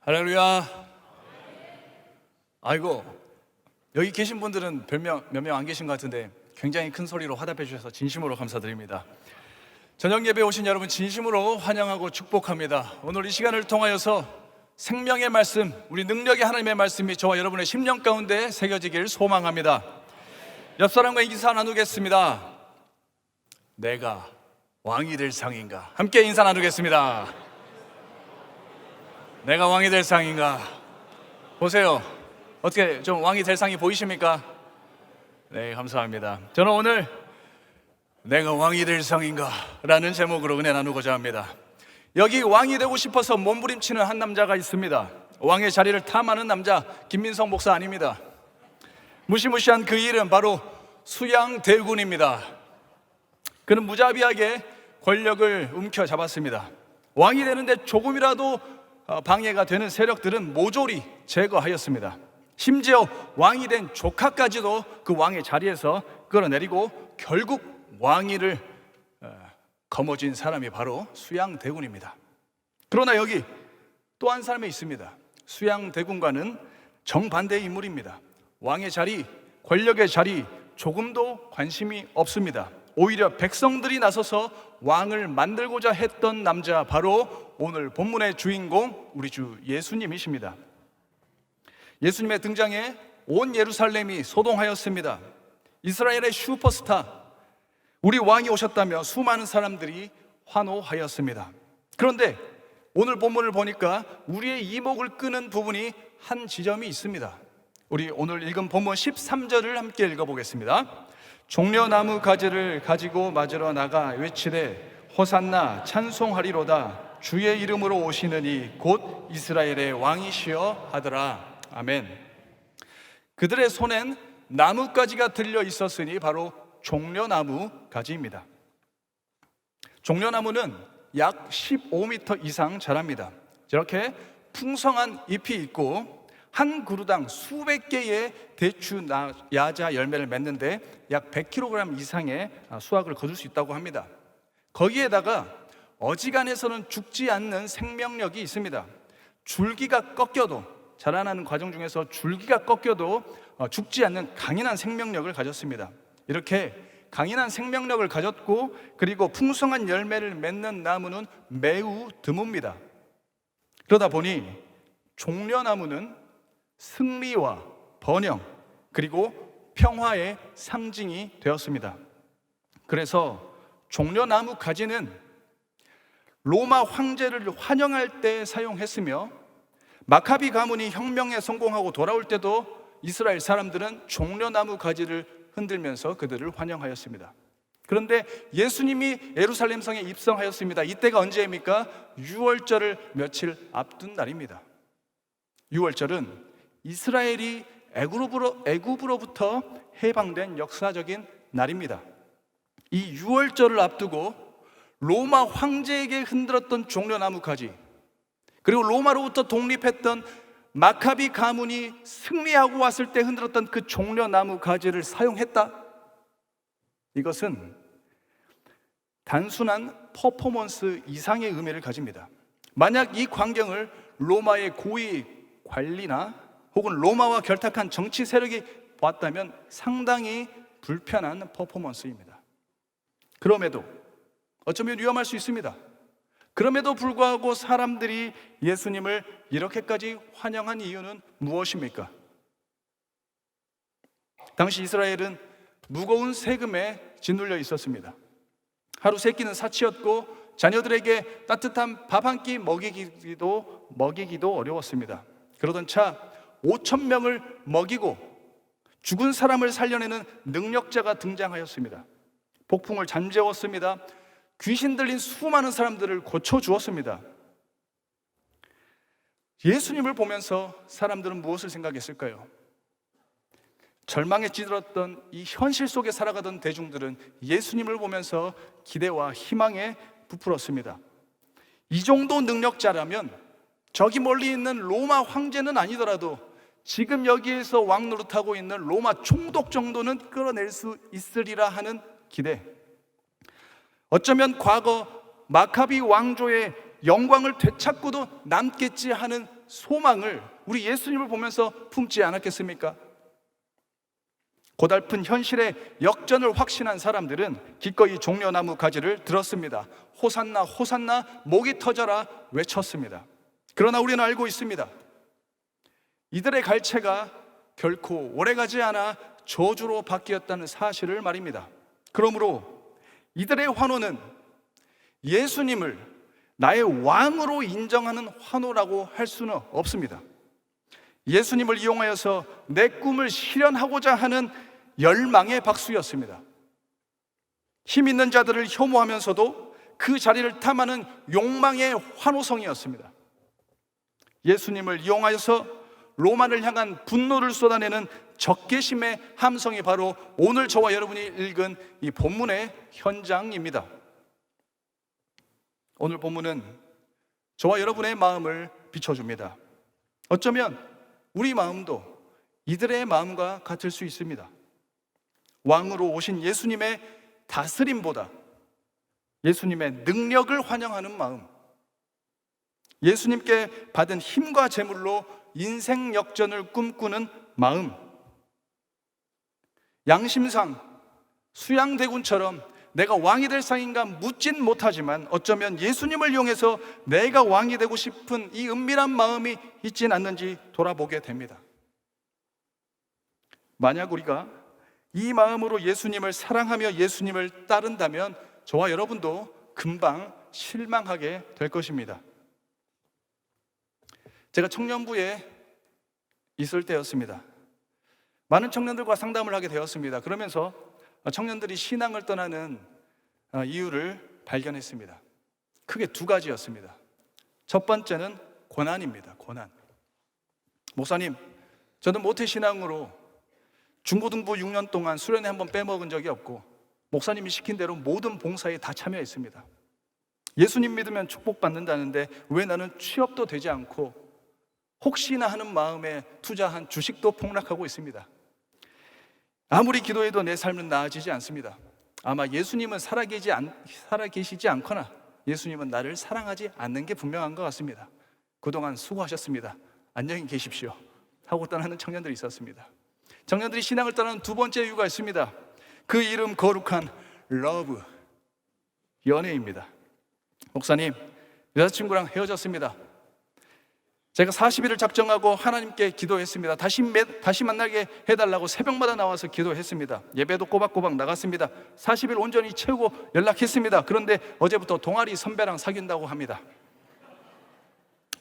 할렐루야. 아이고, 여기 계신 분들은 몇 명 안 계신 것 같은데 굉장히 큰 소리로 화답해 주셔서 진심으로 감사드립니다. 저녁 예배 오신 여러분 진심으로 환영하고 축복합니다. 오늘 이 시간을 통하여서 생명의 말씀, 우리 능력의 하나님의 말씀이 저와 여러분의 심령 가운데 새겨지길 소망합니다. 옆 사람과 인사 나누겠습니다. 내가 왕이 될 상인가? 함께 인사 나누겠습니다. 내가 왕이 될 상인가? 보세요. 어떻게 좀 왕이 될 상이 보이십니까? 네, 감사합니다. 저는 오늘 내가 왕이 될 상인가? 라는 제목으로 은혜 나누고자 합니다. 여기 왕이 되고 싶어서 몸부림치는 한 남자가 있습니다. 왕의 자리를 탐하는 남자, 김민성 목사 아닙니다. 무시무시한 그 이름 바로 수양대군입니다. 그는 무자비하게 권력을 움켜잡았습니다. 왕이 되는데 조금이라도 방해가 되는 세력들은 모조리 제거하였습니다. 심지어 왕이 된 조카까지도 그 왕의 자리에서 끌어내리고 결국 왕위를 거머쥔 사람이 바로 수양대군입니다. 그러나 여기 또 한 사람이 있습니다. 수양대군과는 정반대의 인물입니다. 왕의 자리, 권력의 자리 조금도 관심이 없습니다. 오히려 백성들이 나서서 왕을 만들고자 했던 남자, 바로 오늘 본문의 주인공 우리 주 예수님이십니다. 예수님의 등장에 온 예루살렘이 소동하였습니다. 이스라엘의 슈퍼스타, 우리 왕이 오셨다며 수많은 사람들이 환호하였습니다. 그런데 오늘 본문을 보니까 우리의 이목을 끄는 부분이 한 지점이 있습니다. 우리 오늘 읽은 본문 13절을 함께 읽어보겠습니다. 종려나무 가지를 가지고 맞으러 나가 외치되 호산나 찬송하리로다 주의 이름으로 오시는 이 곧 이스라엘의 왕이시여 하더라. 아멘. 그들의 손엔 나뭇가지가 들려 있었으니 바로 종려나무 가지입니다. 종려나무는 약 15m 이상 자랍니다. 저렇게 풍성한 잎이 있고 한 그루당 수백 개의 대추 야자 열매를 맺는데 약 100kg 이상의 수확을 거둘 수 있다고 합니다. 거기에다가 어지간해서는 죽지 않는 생명력이 있습니다. 줄기가 꺾여도, 자라나는 과정 중에서 줄기가 꺾여도 죽지 않는 강인한 생명력을 가졌습니다. 이렇게 강인한 생명력을 가졌고 그리고 풍성한 열매를 맺는 나무는 매우 드뭅니다. 그러다 보니 종려나무는 승리와 번영 그리고 평화의 상징이 되었습니다. 그래서 종려나무 가지는 로마 황제를 환영할 때 사용했으며 마카비 가문이 혁명에 성공하고 돌아올 때도 이스라엘 사람들은 종려나무 가지를 흔들면서 그들을 환영하였습니다. 그런데 예수님이 예루살렘 성에 입성하였습니다. 이때가 언제입니까? 유월절을 며칠 앞둔 날입니다. 유월절은 이스라엘이 애굽으로부터 해방된 역사적인 날입니다. 이 유월절을 앞두고 로마 황제에게 흔들었던 종려나무 가지, 그리고 로마로부터 독립했던 마카비 가문이 승리하고 왔을 때 흔들었던 그 종려나무 가지를 사용했다? 이것은 단순한 퍼포먼스 이상의 의미를 가집니다. 만약 이 광경을 로마의 고위 관리나 혹은 로마와 결탁한 정치 세력이 봤다면 상당히 불편한 퍼포먼스입니다. 그럼에도 어쩌면 위험할 수 있습니다. 그럼에도 불구하고 사람들이 예수님을 이렇게까지 환영한 이유는 무엇입니까? 당시 이스라엘은 무거운 세금에 짓눌려 있었습니다. 하루 세 끼는 사치였고 자녀들에게 따뜻한 밥 한 끼 먹이기도 어려웠습니다. 그러던 차 5,000명을 먹이고 죽은 사람을 살려내는 능력자가 등장하였습니다. 폭풍을 잠재웠습니다. 귀신 들린 수많은 사람들을 고쳐주었습니다. 예수님을 보면서 사람들은 무엇을 생각했을까요? 절망에 찌들었던 이 현실 속에 살아가던 대중들은 예수님을 보면서 기대와 희망에 부풀었습니다. 이 정도 능력자라면 저기 멀리 있는 로마 황제는 아니더라도 지금 여기에서 왕 노릇하고 있는 로마 총독 정도는 끌어낼 수 있으리라 하는 기대, 어쩌면 과거 마카비 왕조의 영광을 되찾고도 남겠지 하는 소망을 우리 예수님을 보면서 품지 않았겠습니까? 고달픈 현실의 역전을 확신한 사람들은 기꺼이 종려나무 가지를 들었습니다. 호산나 호산나 목이 터져라 외쳤습니다. 그러나 우리는 알고 있습니다. 이들의 갈채가 결코 오래가지 않아 저주로 바뀌었다는 사실을 말입니다. 그러므로 이들의 환호는 예수님을 나의 왕으로 인정하는 환호라고 할 수는 없습니다. 예수님을 이용하여서 내 꿈을 실현하고자 하는 열망의 박수였습니다. 힘 있는 자들을 혐오하면서도 그 자리를 탐하는 욕망의 환호성이었습니다. 예수님을 이용하여서 로마를 향한 분노를 쏟아내는 적개심의 함성이 바로 오늘 저와 여러분이 읽은 이 본문의 현장입니다. 오늘 본문은 저와 여러분의 마음을 비춰줍니다. 어쩌면 우리 마음도 이들의 마음과 같을 수 있습니다. 왕으로 오신 예수님의 다스림보다 예수님의 능력을 환영하는 마음, 예수님께 받은 힘과 재물로 인생 역전을 꿈꾸는 마음, 양심상 수양대군처럼 내가 왕이 될 상인가 묻진 못하지만 어쩌면 예수님을 이용해서 내가 왕이 되고 싶은 이 은밀한 마음이 있진 않는지 돌아보게 됩니다. 만약 우리가 이 마음으로 예수님을 사랑하며 예수님을 따른다면 저와 여러분도 금방 실망하게 될 것입니다. 제가 청년부에 있을 때였습니다. 많은 청년들과 상담을 하게 되었습니다. 그러면서 청년들이 신앙을 떠나는 이유를 발견했습니다. 크게 두 가지였습니다. 첫 번째는 고난입니다. 고난. 목사님, 저는 모태신앙으로 중고등부 6년 동안 수련회 한번 빼먹은 적이 없고 목사님이 시킨 대로 모든 봉사에 다 참여했습니다. 예수님 믿으면 축복받는다는데 왜 나는 취업도 되지 않고 혹시나 하는 마음에 투자한 주식도 폭락하고 있습니다. 아무리 기도해도 내 삶은 나아지지 않습니다. 아마 예수님은 살아계시지 않거나 예수님은 나를 사랑하지 않는 게 분명한 것 같습니다. 그동안 수고하셨습니다. 안녕히 계십시오 하고 떠나는 청년들이 있었습니다. 청년들이 신앙을 떠나는 두 번째 이유가 있습니다. 그 이름 거룩한 러브, 연애입니다. 목사님, 여자친구랑 헤어졌습니다. 제가 40일을 작정하고 하나님께 기도했습니다. 다시 만나게 해달라고 새벽마다 나와서 기도했습니다. 예배도 꼬박꼬박 나갔습니다. 40일 온전히 채우고 연락했습니다. 그런데 어제부터 동아리 선배랑 사귄다고 합니다.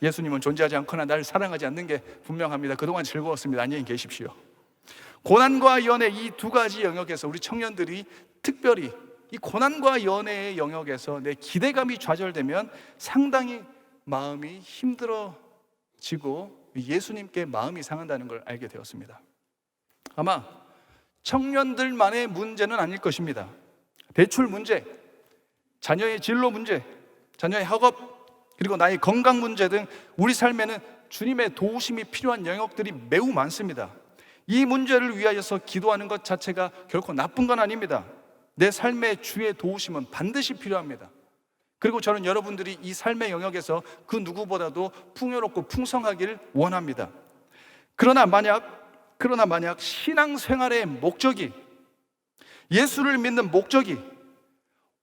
예수님은 존재하지 않거나 나를 사랑하지 않는 게 분명합니다. 그동안 즐거웠습니다. 안녕히 계십시오. 고난과 연애, 이 두 가지 영역에서 우리 청년들이 특별히 이 고난과 연애의 영역에서 내 기대감이 좌절되면 상당히 마음이 힘들어지고 예수님께 마음이 상한다는 걸 알게 되었습니다. 아마 청년들만의 문제는 아닐 것입니다. 대출 문제, 자녀의 진로 문제, 자녀의 학업, 그리고 나의 건강 문제 등 우리 삶에는 주님의 도우심이 필요한 영역들이 매우 많습니다. 이 문제를 위하여서 기도하는 것 자체가 결코 나쁜 건 아닙니다. 내 삶의 주의 도우심은 반드시 필요합니다. 그리고 저는 여러분들이 이 삶의 영역에서 그 누구보다도 풍요롭고 풍성하길 원합니다. 그러나 만약 신앙생활의 목적이, 예수를 믿는 목적이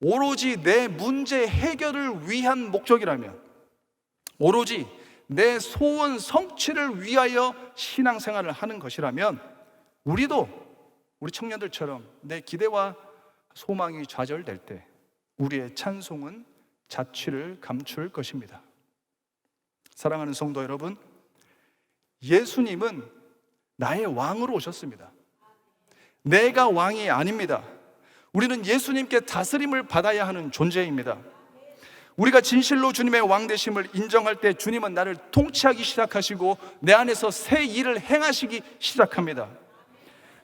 오로지 내 문제 해결을 위한 목적이라면, 오로지 내 소원 성취를 위하여 신앙생활을 하는 것이라면 우리 청년들처럼 내 기대와 소망이 좌절될 때 우리의 찬송은 자취를 감출 것입니다. 사랑하는 성도 여러분, 예수님은 나의 왕으로 오셨습니다. 내가 왕이 아닙니다. 우리는 예수님께 다스림을 받아야 하는 존재입니다. 우리가 진실로 주님의 왕되심을 인정할 때 주님은 나를 통치하기 시작하시고 내 안에서 새 일을 행하시기 시작합니다.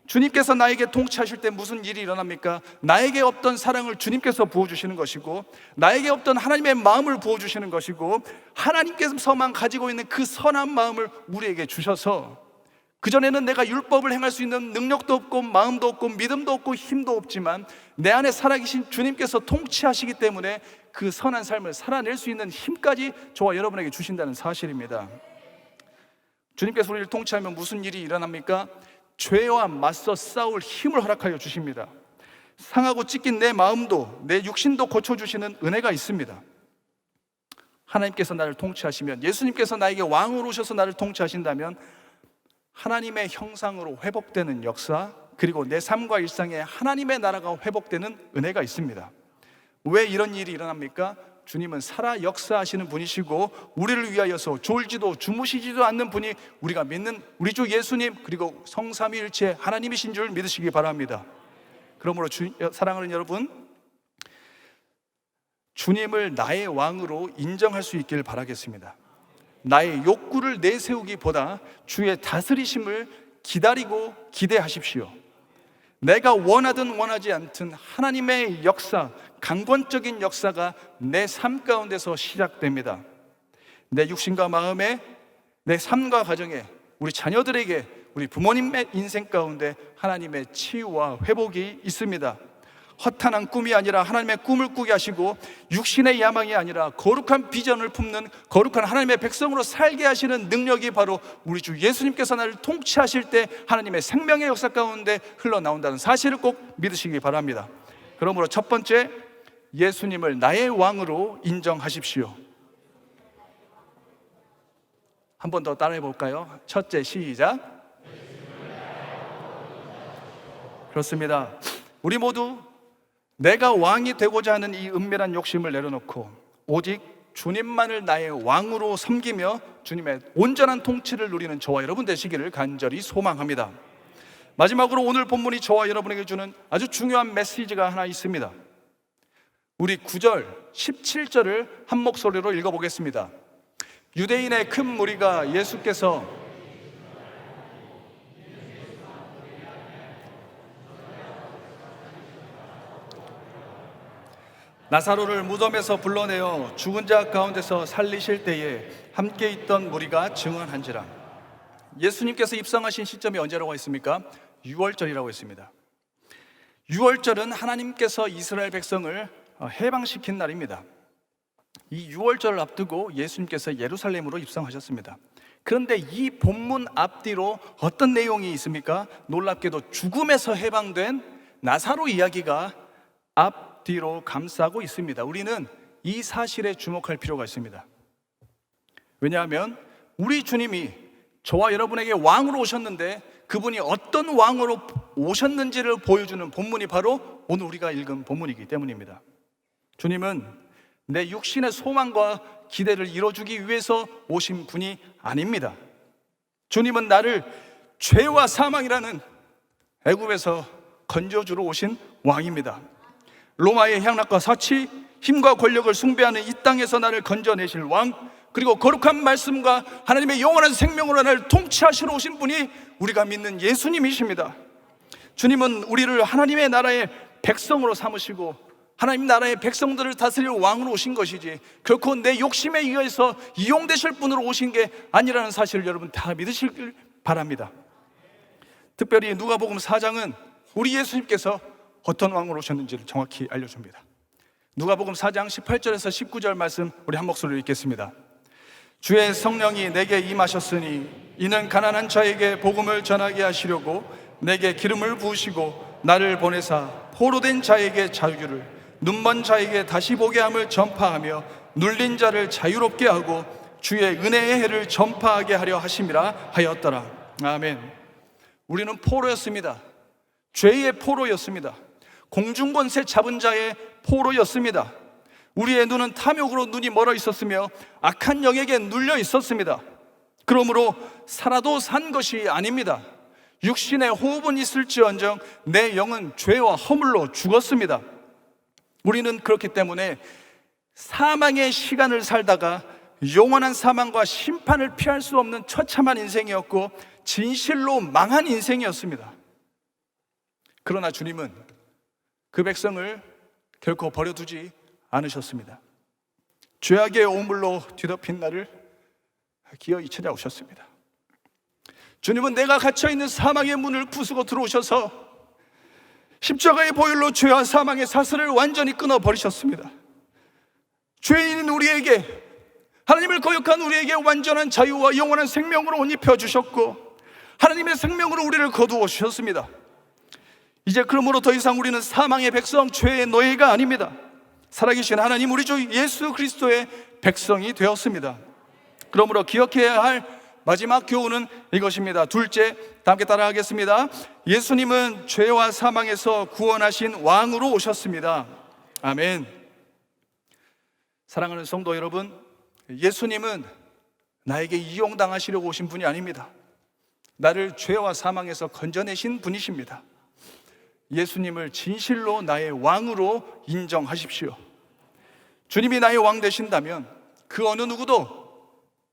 주님께서 나에게 통치하실 때 무슨 일이 일어납니까? 나에게 없던 사랑을 주님께서 부어주시는 것이고, 나에게 없던 하나님의 마음을 부어주시는 것이고, 하나님께서만 가지고 있는 그 선한 마음을 우리에게 주셔서, 그전에는 내가 율법을 행할 수 있는 능력도 없고 마음도 없고 믿음도 없고 힘도 없지만 내 안에 살아계신 주님께서 통치하시기 때문에 그 선한 삶을 살아낼 수 있는 힘까지 저와 여러분에게 주신다는 사실입니다. 주님께서 우리를 통치하면 무슨 일이 일어납니까? 죄와 맞서 싸울 힘을 허락하여 주십니다. 상하고 찢긴 내 마음도, 내 육신도 고쳐주시는 은혜가 있습니다. 하나님께서 나를 통치하시면, 예수님께서 나에게 왕으로 오셔서 나를 통치하신다면 하나님의 형상으로 회복되는 역사, 그리고 내 삶과 일상에 하나님의 나라가 회복되는 은혜가 있습니다. 왜 이런 일이 일어납니까? 주님은 살아 역사하시는 분이시고 우리를 위하여서 졸지도 주무시지도 않는 분이 우리가 믿는 우리 주 예수님, 그리고 성삼위일체 하나님이신 줄 믿으시기 바랍니다. 그러므로 사랑하는 여러분, 주님을 나의 왕으로 인정할 수 있길 바라겠습니다. 나의 욕구를 내세우기보다 주의 다스리심을 기다리고 기대하십시오. 내가 원하든 원하지 않든 하나님의 역사, 강권적인 역사가 내 삶 가운데서 시작됩니다. 내 육신과 마음에, 내 삶과 가정에, 우리 자녀들에게, 우리 부모님의 인생 가운데 하나님의 치유와 회복이 있습니다. 허탄한 꿈이 아니라 하나님의 꿈을 꾸게 하시고, 육신의 야망이 아니라 거룩한 비전을 품는 거룩한 하나님의 백성으로 살게 하시는 능력이 바로 우리 주 예수님께서 나를 통치하실 때 하나님의 생명의 역사 가운데 흘러나온다는 사실을 꼭 믿으시기 바랍니다. 그러므로 첫 번째, 예수님을 나의 왕으로 인정하십시오. 한 번 더 따라해 볼까요? 첫째, 시작. 그렇습니다. 우리 모두 내가 왕이 되고자 하는 이 은밀한 욕심을 내려놓고 오직 주님만을 나의 왕으로 섬기며 주님의 온전한 통치를 누리는 저와 여러분 되시기를 간절히 소망합니다. 마지막으로 오늘 본문이 저와 여러분에게 주는 아주 중요한 메시지가 하나 있습니다. 우리 9절, 17절을 한 목소리로 읽어보겠습니다. 유대인의 큰 무리가 예수께서 나사로를 무덤에서 불러내어 죽은 자 가운데서 살리실 때에 함께 있던 무리가 증언한지라. 예수님께서 입성하신 시점이 언제라고 했습니까? 6월절이라고 했습니다. 6월절은 하나님께서 이스라엘 백성을 해방시킨 날입니다. 이 6월절을 앞두고 예수님께서 예루살렘으로 입성하셨습니다. 그런데 이 본문 앞뒤로 어떤 내용이 있습니까? 놀랍게도 죽음에서 해방된 나사로 이야기가 앞뒤로 감싸고 있습니다. 우리는 이 사실에 주목할 필요가 있습니다. 왜냐하면 우리 주님이 저와 여러분에게 왕으로 오셨는데 그분이 어떤 왕으로 오셨는지를 보여주는 본문이 바로 오늘 우리가 읽은 본문이기 때문입니다. 주님은 내 육신의 소망과 기대를 이뤄주기 위해서 오신 분이 아닙니다. 주님은 나를 죄와 사망이라는 애굽에서 건져주러 오신 왕입니다. 로마의 향락과 사치, 힘과 권력을 숭배하는 이 땅에서 나를 건져내실 왕, 그리고 거룩한 말씀과 하나님의 영원한 생명으로 나를 통치하시러 오신 분이 우리가 믿는 예수님이십니다. 주님은 우리를 하나님의 나라의 백성으로 삼으시고 하나님 나라의 백성들을 다스릴 왕으로 오신 것이지 결코 내 욕심에 의해서 이용되실 분으로 오신 게 아니라는 사실을 여러분 다 믿으시길 바랍니다. 특별히 누가복음 4장은 우리 예수님께서 어떤 왕으로 오셨는지를 정확히 알려줍니다. 누가복음 4장 18절에서 19절 말씀 우리 한 목소리로 읽겠습니다. 주의 성령이 내게 임하셨으니 이는 가난한 자에게 복음을 전하게 하시려고 내게 기름을 부으시고 나를 보내사 포로된 자에게 자유를, 눈먼 자에게 다시 보게 함을 전파하며 눌린 자를 자유롭게 하고 주의 은혜의 해를 전파하게 하려 하심이라 하였더라. 아멘. 우리는 포로였습니다. 죄의 포로였습니다. 공중권세 잡은 자의 포로였습니다. 우리의 눈은 탐욕으로 눈이 멀어 있었으며 악한 영에게 눌려 있었습니다. 그러므로 살아도 산 것이 아닙니다. 육신의 호흡은 있을지언정 내 영은 죄와 허물로 죽었습니다. 우리는 그렇기 때문에 사망의 시간을 살다가 영원한 사망과 심판을 피할 수 없는 처참한 인생이었고 진실로 망한 인생이었습니다. 그러나 주님은 그 백성을 결코 버려두지 않으셨습니다. 죄악의 오물로 뒤덮인 나를 기어이 찾아오셨습니다. 주님은 내가 갇혀있는 사망의 문을 부수고 들어오셔서 십자가의 보혈로 죄와 사망의 사슬을 완전히 끊어버리셨습니다. 죄인인 우리에게 하나님을 거역한 우리에게 완전한 자유와 영원한 생명으로 옷 입혀주셨고 하나님의 생명으로 우리를 거두어 주셨습니다. 이제 그러므로 더 이상 우리는 사망의 백성, 죄의 노예가 아닙니다. 살아계신 하나님 우리 주 예수 그리스도의 백성이 되었습니다. 그러므로 기억해야 할 마지막 교훈은 이것입니다. 둘째, 다 함께 따라하겠습니다. 예수님은 죄와 사망에서 구원하신 왕으로 오셨습니다. 아멘. 사랑하는 성도 여러분, 예수님은 나에게 이용당하시려고 오신 분이 아닙니다. 나를 죄와 사망에서 건져내신 분이십니다. 예수님을 진실로 나의 왕으로 인정하십시오. 주님이 나의 왕 되신다면 그 어느 누구도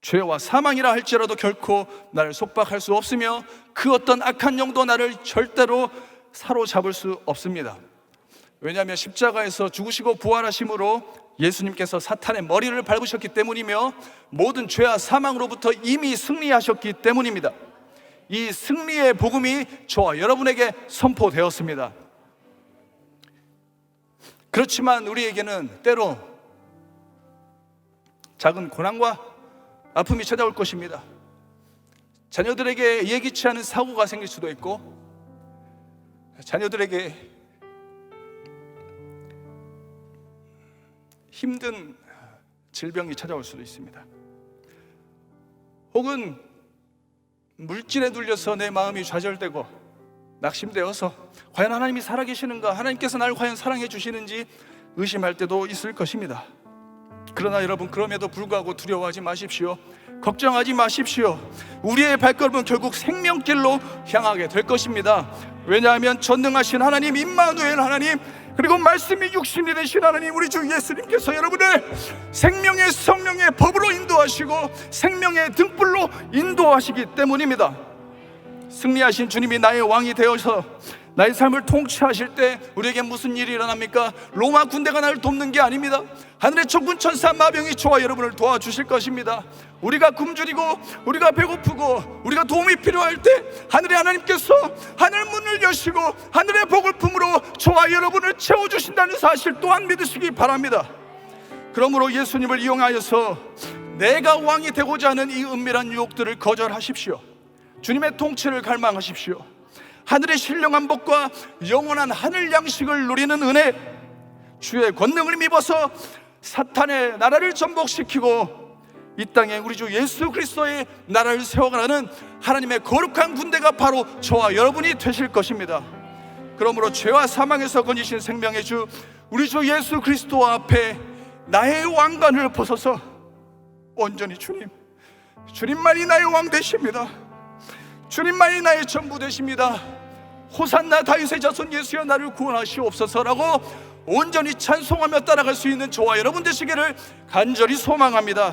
죄와 사망이라 할지라도 결코 나를 속박할 수 없으며 그 어떤 악한 영도 나를 절대로 사로잡을 수 없습니다. 왜냐하면 십자가에서 죽으시고 부활하심으로 예수님께서 사탄의 머리를 밟으셨기 때문이며 모든 죄와 사망으로부터 이미 승리하셨기 때문입니다. 이 승리의 복음이 저와 여러분에게 선포되었습니다. 그렇지만 우리에게는 때로 작은 고난과 아픔이 찾아올 것입니다. 자녀들에게 예기치 않은 사고가 생길 수도 있고 자녀들에게 힘든 질병이 찾아올 수도 있습니다. 혹은 물질에 눌려서 내 마음이 좌절되고 낙심되어서 과연 하나님이 살아계시는가, 하나님께서 나를 과연 사랑해 주시는지 의심할 때도 있을 것입니다. 그러나 여러분, 그럼에도 불구하고 두려워하지 마십시오. 걱정하지 마십시오. 우리의 발걸음은 결국 생명길로 향하게 될 것입니다. 왜냐하면 전능하신 하나님, 임마누엘 하나님, 그리고 말씀이 육신이 되신 하나님 우리 주 예수님께서 여러분을 생명의 성령의 법으로 인도하시고 생명의 등불로 인도하시기 때문입니다. 승리하신 주님이 나의 왕이 되어서 나의 삶을 통치하실 때 우리에게 무슨 일이 일어납니까? 로마 군대가 나를 돕는 게 아닙니다. 하늘의 천군 천사 마병이 저와 여러분을 도와주실 것입니다. 우리가 굶주리고 우리가 배고프고 우리가 도움이 필요할 때 하늘의 하나님께서 하늘 문을 여시고 하늘의 복을 품으로 저와 여러분을 채워주신다는 사실 또한 믿으시기 바랍니다. 그러므로 예수님을 이용하여서 내가 왕이 되고자 하는 이 은밀한 유혹들을 거절하십시오. 주님의 통치를 갈망하십시오. 하늘의 신령한 복과 영원한 하늘 양식을 누리는 은혜, 주의 권능을 입어서 사탄의 나라를 전복시키고 이 땅에 우리 주 예수 그리스도의 나라를 세워가는 하나님의 거룩한 군대가 바로 저와 여러분이 되실 것입니다. 그러므로 죄와 사망에서 건지신 생명의 주 우리 주 예수 그리스도 앞에 나의 왕관을 벗어서 온전히 주님만이 나의 왕 되십니다. 주님만이 나의 전부 되십니다. 호산나 다윗의 자손 예수여 나를 구원하시옵소서라고 온전히 찬송하며 따라갈 수 있는 저와 여러분 되시기를 간절히 소망합니다.